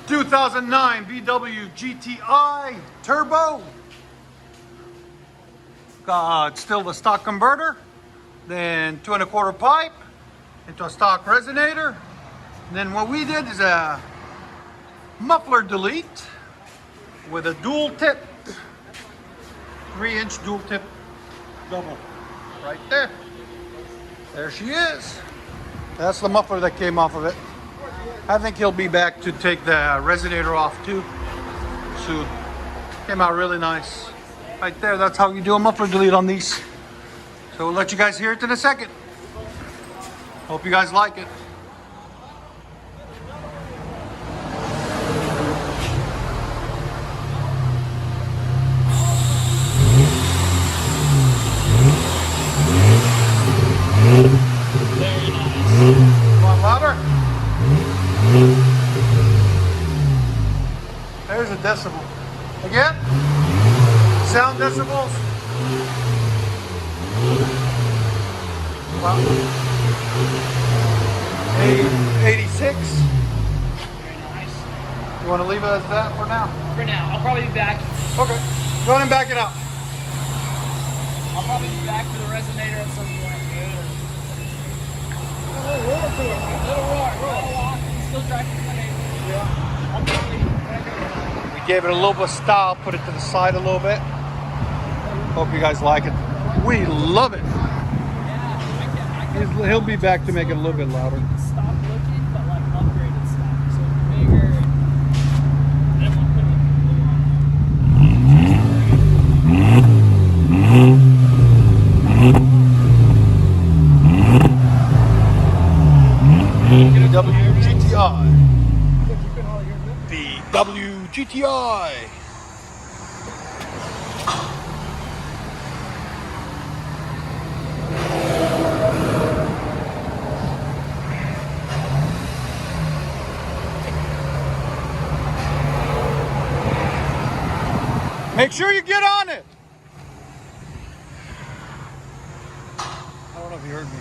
2009 VW GTI Turbo. It's still the stock converter, then 2 1/4 pipe into a stock resonator. And then what we did is a muffler delete with a dual tip, 3-inch dual tip double, right there. There she is. That's the muffler that came off of it. I think he'll be back to take the resonator off too soon. Came out really nice. Right there, that's how you do a muffler delete on these. So we'll let you guys hear it in a second. Hope you guys like it. Come on, louder. There's a decibel. Again, sound decibels. Wow. 86. Very nice. You want to leave it as that for now? For now, I'll probably be back. Okay. Go ahead and back it up. I'll probably be back for the resonator at some point. A little roar to it. A little roar. Little walk. Still tracking the neighborhood. Yeah. I'll probably. We gave it a little bit of style, put it to the side a little bit. Hope you guys like it. We love it. Yeah, He'll be back to make it a little bit louder. Stop looking, but like upgraded stuff. So bigger. Then we'll put VW GTI. VW GTI. Make sure you get on it. I don't know if you heard me.